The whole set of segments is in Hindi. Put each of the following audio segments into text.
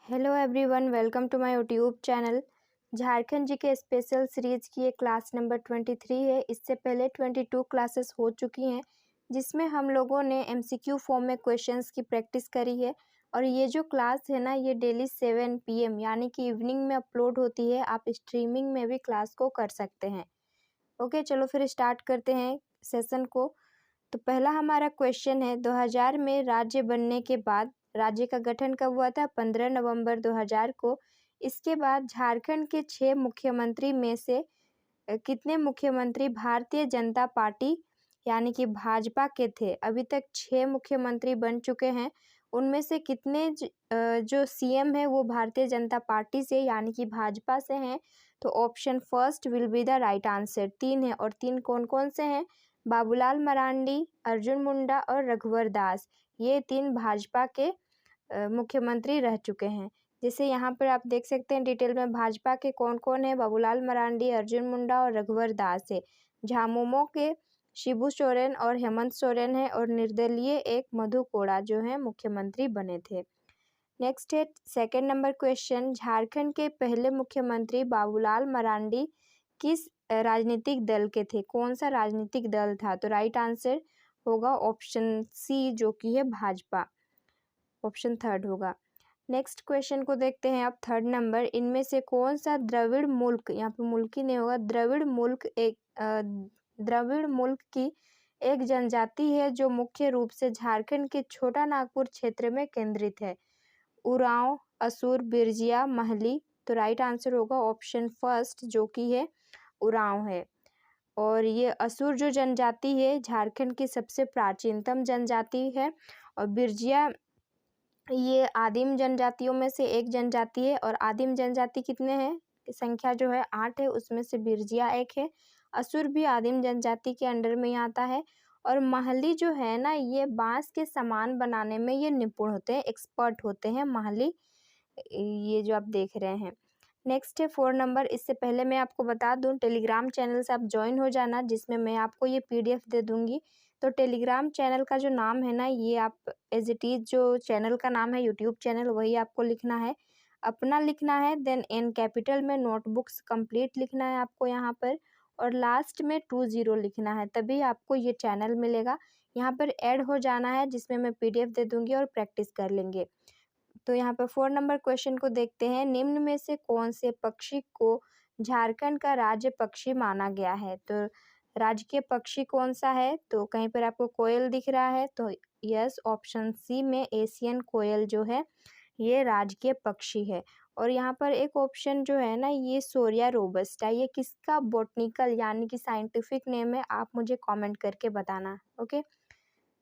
Hello everyone, welcome to my YouTube channel. Jharkhand ji के स्पेशल सीरीज की ये क्लास नंबर 23 है। इससे पहले 22 क्लासेस हो चुकी हैं जिसमें हम लोगों ने एमसीक्यू फॉर्म में क्वेश्चंस की प्रैक्टिस करी है। और ये जो क्लास है ना, ये डेली 7 PM यानी कि इवनिंग में अपलोड होती है। आप स्ट्रीमिंग में भी क्लास को कर सकते हैं। ओके, चलो फिर स्टार्ट करते हैं सेशन को। तो पहला हमारा क्वेश्चन है, 2000 में राज्य बनने के बाद राज्य का गठन कब हुआ था? 15 नवंबर 2000 को। इसके बाद झारखंड के 6 मुख्यमंत्री में से कितने मुख्यमंत्री भारतीय जनता पार्टी यानी कि भाजपा के थे? अभी तक 6 मुख्यमंत्री बन चुके हैं। उनमें से कितने जो सीएम है वो भारतीय जनता पार्टी से यानी कि भाजपा से हैं? तो option first will be the right answer. 3 है, और 3 कौन कौन से हैं? बाबूलाल मरांडी, अर्जुन मुंडा और रघुवर दास। ये 3 भाजपा के मुख्यमंत्री रह चुके हैं। जैसे यहाँ पर आप देख सकते हैं डिटेल में भाजपा के कौन कौन है। बाबूलाल मरांडी, अर्जुन मुंडा और रघुवर दास है। झामुमो के शिबू सोरेन और हेमंत सोरेन है, और निर्दलीय एक मधु कोड़ा जो है मुख्यमंत्री बने थे। नेक्स्ट है सेकंड नंबर क्वेश्चन, झारखंड के पहले मुख्यमंत्री बाबूलाल मरांडी किस राजनीतिक दल के थे? कौन सा राजनीतिक दल था? तो राइट आंसर होगा ऑप्शन सी जो कि है भाजपा। ऑप्शन थर्ड होगा। नेक्स्ट क्वेश्चन को देखते हैं अब थर्ड नंबर, इनमें से कौन सा द्रविड़ मुल्क, यहाँ पे मुल्क ही नहीं होगा, द्रविड़ मुल्क की एक जनजाति है जो मुख्य रूप से झारखंड के छोटा नागपुर क्षेत्र में केंद्रित है? उरांव, असुर, बिरजिया, महली। तो राइट आंसर होगा ऑप्शन फर्स्ट जो कि है उरांव है। और ये असुर जो जनजाति है झारखंड की सबसे प्राचीनतम जनजाति है। और बिरजिया ये आदिम जनजातियों में से एक जनजाति है। और आदिम जनजाति कितने हैं? संख्या जो है 8 है, उसमें से बिरजिया एक है। असुर भी आदिम जनजाति के अंडर में ही आता है। और महली जो है ना, ये बांस के सामान बनाने में ये निपुण होते हैं, एक्सपर्ट होते हैं महली, ये जो आप देख रहे हैं। नेक्स्ट है 4 नंबर। इससे पहले मैं आपको बता दूं, टेलीग्राम चैनल से आप ज्वाइन हो जाना, जिसमें मैं आपको ये PDF दे दूंगी। तो टेलीग्राम चैनल का जो नाम है ना, ये आप एज इट इज़ जो चैनल का नाम है यूट्यूब चैनल, वही आपको लिखना है, अपना लिखना है। देन इन कैपिटल में नोटबुक्स कंप्लीट लिखना है आपको यहाँ पर, और लास्ट में 20 लिखना है, तभी आपको ये चैनल मिलेगा। यहाँ पर ऐड हो जाना है, जिसमें मैं PDF दे दूंगी और प्रैक्टिस कर लेंगे। तो यहाँ पर 4 नंबर क्वेश्चन को देखते हैं, निम्न में से कौन से पक्षी को झारखंड का राज्य पक्षी माना गया है? तो राजकीय पक्षी कौन सा है? तो कहीं पर आपको कोयल दिख रहा है, तो यस, ऑप्शन सी में एशियन कोयल जो है ये राजकीय पक्षी है। और यहाँ पर एक ऑप्शन जो है ना, ये सोरिया रोबस्टा, ये किसका बॉटनिकल यानी कि साइंटिफिक नेम है? आप मुझे कमेंट करके बताना। ओके,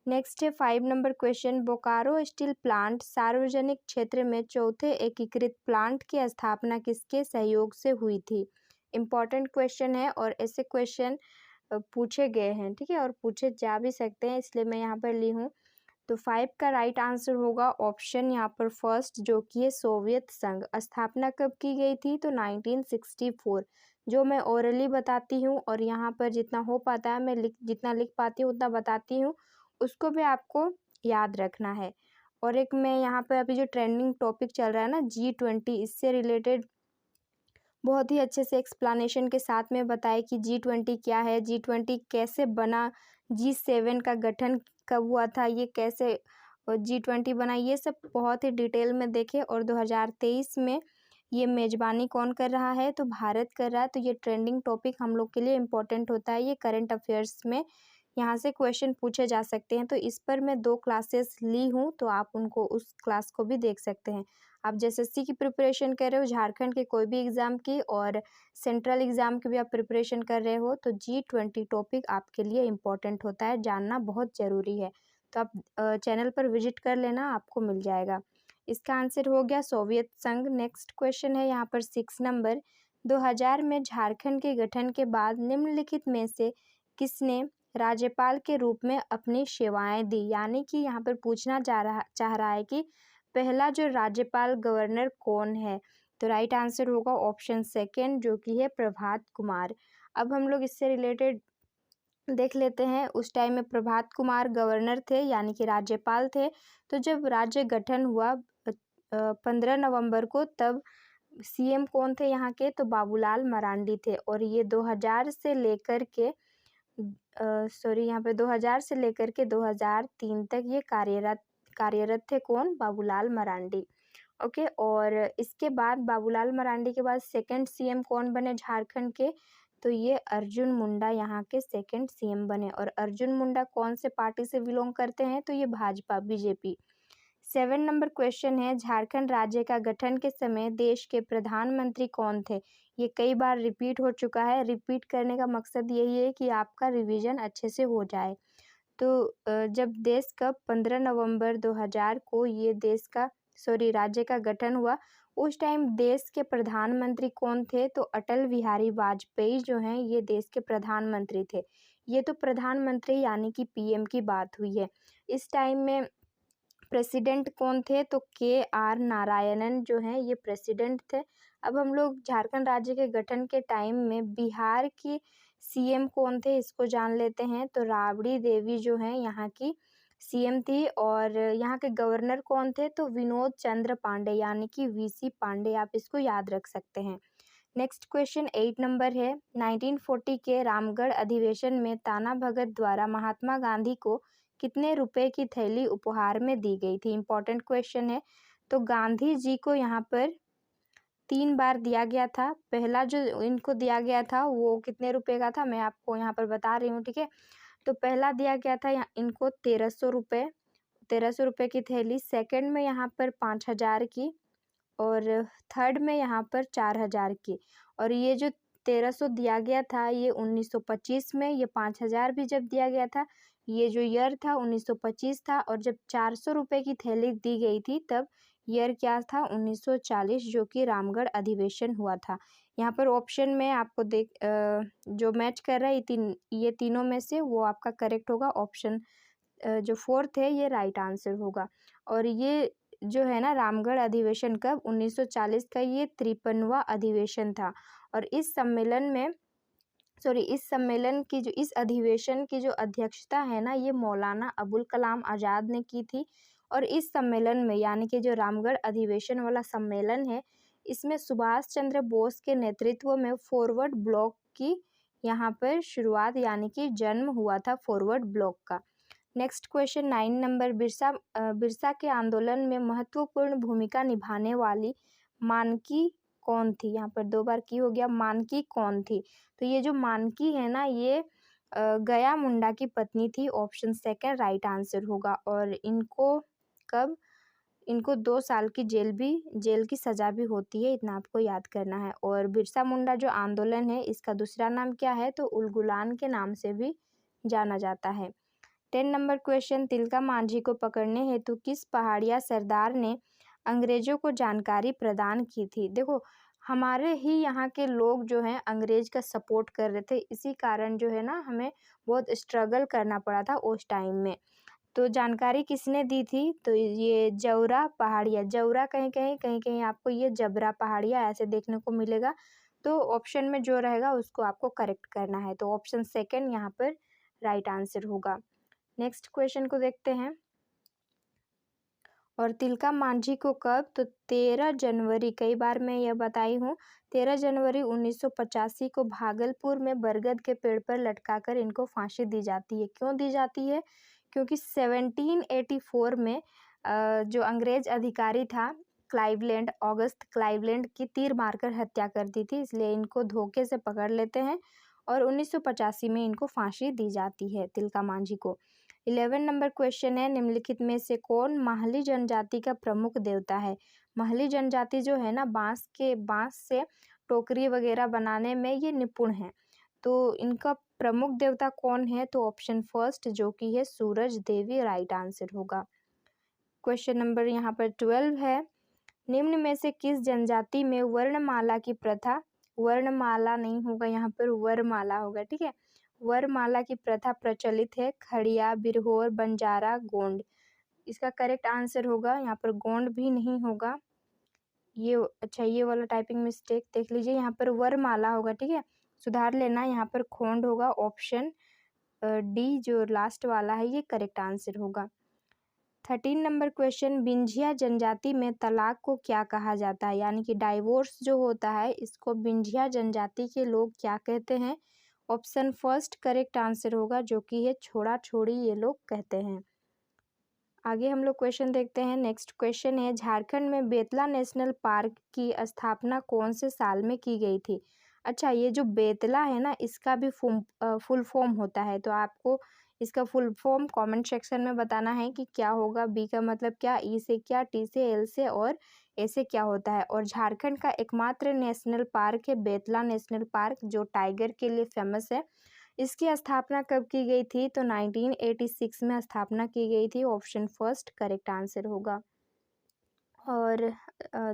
नेक्स्ट है 5 number question, Bokaro steel plant सार्वजनिक क्षेत्र में चौथे एकीकृत प्लांट की स्थापना किसके सहयोग से हुई थी? इम्पॉर्टेंट क्वेश्चन है और ऐसे क्वेश्चन पूछे गए हैं, ठीक है, और पूछे जा भी सकते हैं, इसलिए मैं यहाँ पर ली हूँ। तो 5 का राइट आंसर होगा ऑप्शन यहाँ पर फर्स्ट जो कि है सोवियत संघ। स्थापना कब की गई थी? तो 1964। जो मैं ओरली बताती हूँ और यहाँ पर जितना हो पाता है मैं जितना लिख पाती हूँ उतना बताती हूँ, उसको भी आपको याद रखना है। और एक मैं यहाँ पर अभी जो ट्रेंडिंग टॉपिक चल रहा है ना G20, इससे रिलेटेड बहुत ही अच्छे से एक्सप्लेनेशन के साथ में बताए कि G20 क्या है, G20 कैसे बना, G7 का गठन कब हुआ था, ये कैसे G20 बना, ये सब बहुत ही डिटेल में देखे। और 2023 में ये मेज़बानी कौन कर रहा है? तो भारत कर रहा है। तो ये ट्रेंडिंग टॉपिक हम लोग के लिए इम्पोर्टेंट होता है, ये करंट अफेयर्स में यहाँ से क्वेश्चन पूछे जा सकते हैं। तो इस पर मैं 2 क्लासेस ली हूँ, तो आप उनको उस क्लास को भी देख सकते हैं। आप SSC की प्रिपरेशन कर रहे हो, झारखंड के कोई भी एग्ज़ाम की, और सेंट्रल एग्ज़ाम की भी आप प्रिपरेशन कर रहे हो, तो G20 टॉपिक आपके लिए इम्पोर्टेंट होता है, जानना बहुत ज़रूरी है। तो आप चैनल पर विजिट कर लेना, आपको मिल जाएगा। इसका आंसर हो गया सोवियत संघ। नेक्स्ट क्वेश्चन है यहाँ पर 6 नंबर, 2000 में झारखंड के गठन के बाद निम्नलिखित में से किसने राज्यपाल के रूप में अपनी सेवाएं दी? यानी कि यहाँ पर पूछना चाह रहा है कि पहला जो राज्यपाल गवर्नर कौन है? तो राइट आंसर होगा ऑप्शन सेकेंड जो कि है प्रभात कुमार। अब हम लोग इससे रिलेटेड देख लेते हैं। उस टाइम में प्रभात कुमार गवर्नर थे यानी कि राज्यपाल थे। तो जब राज्य गठन हुआ 15 नवंबर को, तब सीएम कौन थे यहाँ के, तो बाबूलाल मरांडी थे। और ये 2000 से लेकर के यहाँ पे 2000 से लेकर के 2003 तक ये कार्यरत थे। कौन? बाबूलाल मरांडी। ओके। और इसके बाद बाबूलाल मरांडी के बाद सेकंड सीएम कौन बने झारखंड के, तो ये अर्जुन मुंडा यहाँ के सेकंड सीएम बने। और अर्जुन मुंडा कौन से पार्टी से बिलोंग करते हैं, तो ये भाजपा, बीजेपी। 7 नंबर क्वेश्चन है, झारखंड राज्य का गठन के समय देश के प्रधानमंत्री कौन थे। ये कई बार रिपीट हो चुका है। रिपीट करने का मकसद यही है कि आपका रिवीजन अच्छे से हो जाए। तो जब देश का 15 नवंबर 2000 को ये राज्य का गठन हुआ, उस टाइम देश के प्रधानमंत्री कौन थे, तो अटल बिहारी वाजपेयी जो हैं ये देश के प्रधानमंत्री थे। ये तो प्रधानमंत्री यानी कि पीएम की बात हुई है। इस टाइम में प्रेसिडेंट कौन थे, तो KR नारायणन जो हैं ये प्रेसिडेंट थे। अब हम लोग झारखंड राज्य के गठन के टाइम में बिहार की सीएम कौन थे इसको जान लेते हैं। तो राबड़ी देवी जो हैं यहाँ की सीएम थी। और यहाँ के गवर्नर कौन थे, तो विनोद चंद्र पांडे यानी कि VC पांडे, आप इसको याद रख सकते हैं। नेक्स्ट क्वेश्चन 8 नंबर है, 1940 के रामगढ़ अधिवेशन में ताना भगत द्वारा महात्मा गांधी को कितने रुपए की थैली उपहार में दी गई थी। इंपॉर्टेंट क्वेश्चन है। तो गांधी जी को यहाँ पर 3 बार दिया गया था। पहला जो इनको दिया गया था वो कितने रुपए का था, मैं आपको यहाँ पर बता रही हूँ, ठीक है। तो पहला दिया गया था इनको 1300 रुपये, 1300 रुपये की थैली। सेकंड में यहाँ पर 5000 की, और थर्ड में यहाँ पर 4000 की। और ये जो 1300 दिया गया था ये 1925 में, ये 5000 भी जब दिया गया था, ये जो ईयर था 1925 था। और जब 400 रुपये की थैली दी गई थी तब ईयर क्या था, 1940, जो कि रामगढ़ अधिवेशन हुआ था। यहाँ पर ऑप्शन में आपको जो मैच कर रहा है ये तीनों में से वो आपका करेक्ट होगा। ऑप्शन जो 4th है ये राइट आंसर होगा। और ये जो है ना रामगढ़ अधिवेशन कब, 1940 का ये 53वां अधिवेशन था। और इस अधिवेशन की जो अध्यक्षता है ना ये मौलाना अबुल कलाम आज़ाद ने की थी। और इस सम्मेलन में यानी कि जो रामगढ़ अधिवेशन वाला सम्मेलन है, इसमें सुभाष चंद्र बोस के नेतृत्व में फॉरवर्ड ब्लॉक की यहाँ पर शुरुआत यानी कि जन्म हुआ था फॉरवर्ड ब्लॉक का। नेक्स्ट क्वेश्चन 9 नंबर, बिरसा के आंदोलन में महत्वपूर्ण भूमिका निभाने वाली मानकी कौन थी। यहाँ पर 2 बार की हो गया, मानकी कौन थी। तो ये जो मानकी है ना ये गया मुंडा की पत्नी थी। ऑप्शन सेकंड राइट आंसर होगा। और इनको 2 साल की जेल की सज़ा भी होती है, इतना आपको याद करना है। और बिरसा मुंडा जो आंदोलन है इसका दूसरा नाम क्या है, तो उलगुलान के नाम से भी जाना जाता है। 10 नंबर क्वेश्चन, तिलका मांझी को पकड़ने हेतु किस पहाड़िया सरदार ने अंग्रेजों को जानकारी प्रदान की थी। देखो हमारे ही यहाँ के लोग जो हैं अंग्रेज का सपोर्ट कर रहे थे, इसी कारण जो है ना हमें बहुत स्ट्रगल करना पड़ा था उस टाइम में। तो जानकारी किसने दी थी, तो ये जौरा पहाड़िया, जौरा कहीं कहीं आपको ये जबरा पहाड़िया ऐसे देखने को मिलेगा। तो ऑप्शन में जो रहेगा उसको आपको करेक्ट करना है। तो ऑप्शन सेकंड यहाँ पर राइट आंसर होगा। नेक्स्ट क्वेश्चन को देखते हैं। और तिलका मांझी को कब, तो 13 जनवरी, कई बार मैं यह बताई हूँ, 13 जनवरी 1985 को भागलपुर में बरगद के पेड़ पर लटकाकर इनको फांसी दी जाती है। क्यों दी जाती है, क्योंकि 1784 में जो अंग्रेज अधिकारी था क्लाइवलैंड, ऑगस्ट क्लाइवलैंड की तीर मारकर हत्या कर दी थी, इसलिए इनको धोखे से पकड़ लेते हैं और 1985 में इनको फांसी दी जाती है तिलका मांझी को। 11 नंबर क्वेश्चन है, निम्नलिखित में से कौन माहली जनजाति का प्रमुख देवता है। माहली जनजाति जो है ना बांस से टोकरी वगैरह बनाने में ये निपुण है। तो इनका प्रमुख देवता कौन है, तो ऑप्शन फर्स्ट जो कि है सूरज देवी राइट आंसर होगा। क्वेश्चन नंबर यहाँ पर 12 है, निम्न में से किस जनजाति में वर्णमाला की प्रथा, वर्णमाला नहीं होगा यहाँ पर वरमाला होगा, ठीक है, वरमाला की प्रथा प्रचलित है। खड़िया, बिरहोर, बंजारा, गोंड, इसका करेक्ट आंसर होगा यहाँ पर गोंड भी नहीं होगा। ये वाला टाइपिंग मिस्टेक देख लीजिए, यहाँ पर वरमाला होगा, ठीक है, सुधार लेना, यहाँ पर खोंड होगा। ऑप्शन डी जो लास्ट वाला है ये करेक्ट आंसर होगा। 13 नंबर क्वेश्चन, बिंझिया जनजाति में तलाक को क्या कहा जाता है, यानी कि डाइवोर्स जो होता है इसको बिंझिया जनजाति के लोग क्या कहते हैं। ऑप्शन फर्स्ट करेक्ट आंसर होगा, जो कि है छोड़ा छोड़ी ये लोग कहते हैं। आगे हम लोग क्वेश्चन देखते हैं। नेक्स्ट क्वेश्चन है, झारखंड में बेतला नेशनल पार्क की स्थापना कौन से साल में की गई थी। अच्छा, ये जो बेतला है ना, इसका भी फुल फॉर्म होता है, तो आपको इसका फुल फॉर्म कमेंट सेक्शन में बताना है कि क्या होगा। बी का मतलब क्या, ई से क्या, टी से, एल से और ए से क्या होता है। और झारखंड का एकमात्र नेशनल पार्क है बेतला नेशनल पार्क, जो टाइगर के लिए फेमस है। इसकी स्थापना कब की गई थी, तो 1986 में स्थापना की गई थी। ऑप्शन फर्स्ट करेक्ट आंसर होगा। और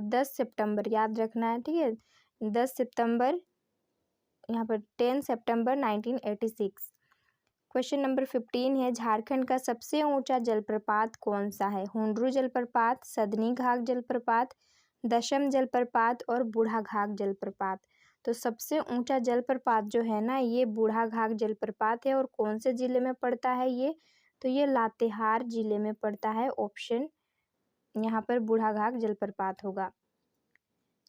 10 सितंबर याद रखना है, ठीक है, 10 सितंबर, यहाँ पर 10 सितंबर 1986। क्वेश्चन नंबर 15 है, झारखंड का सबसे ऊंचा जलप्रपात कौन सा है। हुंड्रू जलप्रपात, सदनी घाघ जलप्रपात, दशम जलप्रपात और बूढ़ा घाघ जलप्रपात। तो सबसे ऊंचा जलप्रपात जो है ना, ये बूढ़ा घाघ जलप्रपात है। और कौन से जिले में पड़ता है ये, तो ये लातेहार जिले में पड़ता है। ऑप्शन यहाँ पर बूढ़ा घाघ जलप्रपात होगा।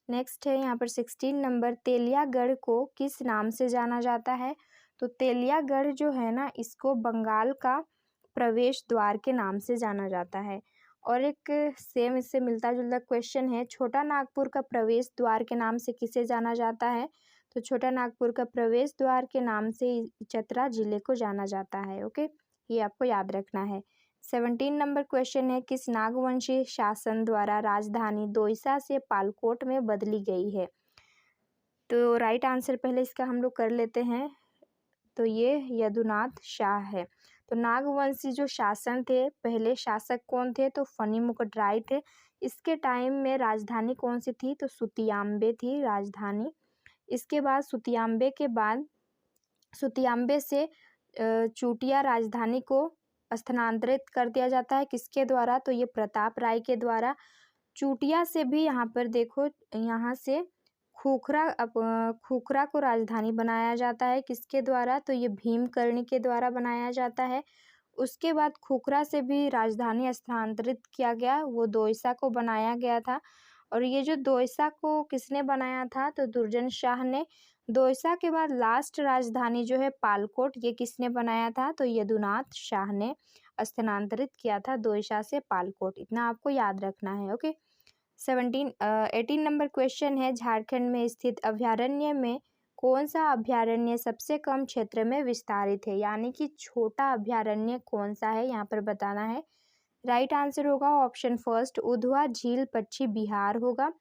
नेक्स्ट है यहाँ पर 16 नंबर, तेलियागढ़ को किस नाम से जाना जाता है। तो तेलियागढ़ जो है ना, इसको बंगाल का प्रवेश द्वार के नाम से जाना जाता है। और एक सेम इससे मिलता जुलता क्वेश्चन है, छोटा नागपुर का प्रवेश द्वार के नाम से किसे जाना जाता है। तो छोटा नागपुर का प्रवेश द्वार के नाम से चतरा जिले को जाना जाता है। ओके, ये आपको याद रखना है। 17 नंबर क्वेश्चन है, किस नागवंशी शासन द्वारा राजधानी दोईसा से पालकोट में बदली गई है। तो राइट आंसर पहले इसका हम लोग कर लेते हैं। तो ये यदुनाथ शाह है। तो नागवंशी जो शासन थे, पहले शासक कौन थे, तो फनी मुकुट राय थे। इसके टाइम में राजधानी कौन सी थी, तो सुतियाम्बे थी राजधानी। इसके बाद सुतियाम्बे से चूटिया राजधानी को स्थानांतरित कर दिया जाता है। किसके द्वारा, तो ये प्रताप राय के द्वारा। चूटिया से भी यहाँ पर देखो, यहाँ से खूखरा को राजधानी बनाया जाता है। किसके द्वारा, तो ये भीमकर्णी के द्वारा बनाया जाता है। उसके बाद खूखरा से भी राजधानी स्थानांतरित किया गया, वो दोईसा को बनाया गया था। और ये जो दोईसा को किसने बनाया था, तो दुर्जन शाह ने। दोईसा के बाद लास्ट राजधानी जो है पालकोट, ये किसने बनाया था, तो यदुनाथ शाह ने स्थानांतरित किया था दोईसा से पालकोट। इतना आपको याद रखना है। ओके, 18 नंबर क्वेश्चन है, झारखंड में स्थित अभयारण्य में कौन सा अभयारण्य सबसे कम क्षेत्र में विस्तारित है, यानी कि छोटा अभयारण्य कौन सा है, यहाँ पर बताना है। राइट आंसर होगा ऑप्शन फर्स्ट उधवा झील पश्चिम बिहार होगा।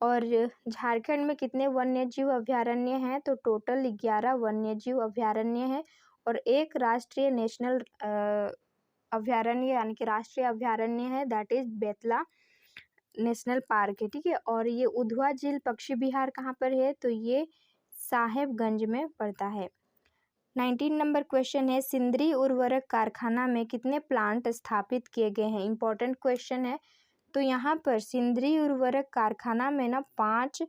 और झारखंड में कितने वन्यजीव अभयारण्य हैं, तो टोटल 11 वन्यजीव अभयारण्य हैं। और एक राष्ट्रीय नेशनल अभयारण्य यानी कि राष्ट्रीय अभयारण्य है, that is Betla national park है, ठीक है। और ये उधवा झील पश्चिम बिहार कहाँ पर है, तो ये साहेबगंज में पड़ता है। 19 नंबर क्वेश्चन है, सिंदरी उर्वरक कारखाना में कितने प्लांट स्थापित किए गए हैं। इंपॉर्टेंट क्वेश्चन है। तो यहाँ पर सिंदरी उर्वरक कारखाना में ना 5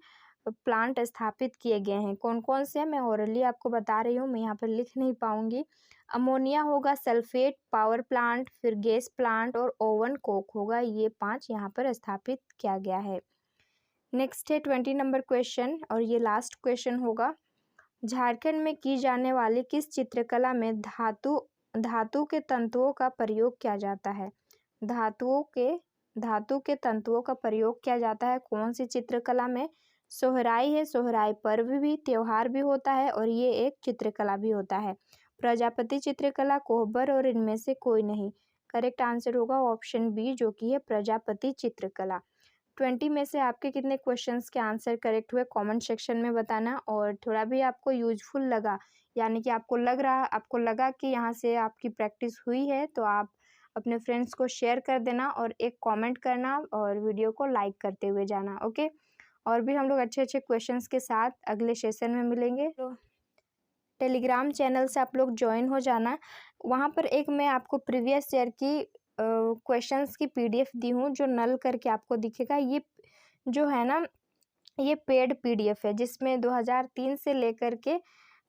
प्लांट स्थापित किए गए हैं। कौन कौन से, मैं ओरली आपको बता रही हूँ, मैं यहाँ पर लिख नहीं पाऊंगी। अमोनिया होगा, सल्फेट पावर प्लांट, फिर गैस प्लांट और ओवन कोक होगा। ये 5 यहाँ पर स्थापित किया गया है। नेक्स्ट है 20 नंबर क्वेश्चन, और ये लास्ट क्वेश्चन होगा। झारखंड में की जाने वाली किस चित्रकला में धातु के तंतुओं का प्रयोग किया जाता है। धातु के तंतुओं का प्रयोग किया जाता है कौन सी चित्रकला में। सोहराई है, सोहराई पर्व भी त्योहार भी होता है और ये एक चित्रकला भी होता है। प्रजापति चित्रकला, कोहबर और इनमें से कोई नहीं। करेक्ट आंसर होगा ऑप्शन बी, जो कि है प्रजापति चित्रकला। 20 में से आपके कितने क्वेश्चंस के आंसर करेक्ट हुए कमेंट सेक्शन में बताना। और थोड़ा भी आपको यूजफुल लगा, यानी कि आपको लगा कि यहाँ से आपकी प्रैक्टिस हुई है, तो आप अपने फ्रेंड्स को शेयर कर देना और एक कमेंट करना और वीडियो को लाइक करते हुए जाना। ओके, और भी हम लोग अच्छे अच्छे क्वेश्चंस के साथ अगले सेशन में मिलेंगे। तो टेलीग्राम चैनल से आप लोग ज्वाइन हो जाना। वहाँ पर एक मैं आपको प्रीवियस ईयर की क्वेश्चंस की पीडीएफ दी हूँ, जो नल करके आपको दिखेगा। ये जो है ना, ये पेड पीडीएफ है, जिसमें 2003 से लेकर के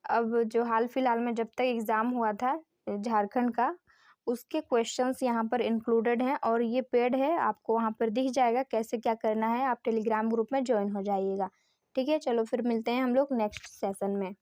अब जो हाल फिलहाल में जब तक एग्ज़ाम हुआ था झारखंड का, उसके क्वेश्चंस यहाँ पर इंक्लूडेड हैं और ये पेड है, आपको वहाँ पर दिख जाएगा कैसे क्या करना है। आप टेलीग्राम ग्रुप में ज्वाइन हो जाइएगा। ठीक है, चलो फिर मिलते हैं हम लोग नेक्स्ट सेशन में।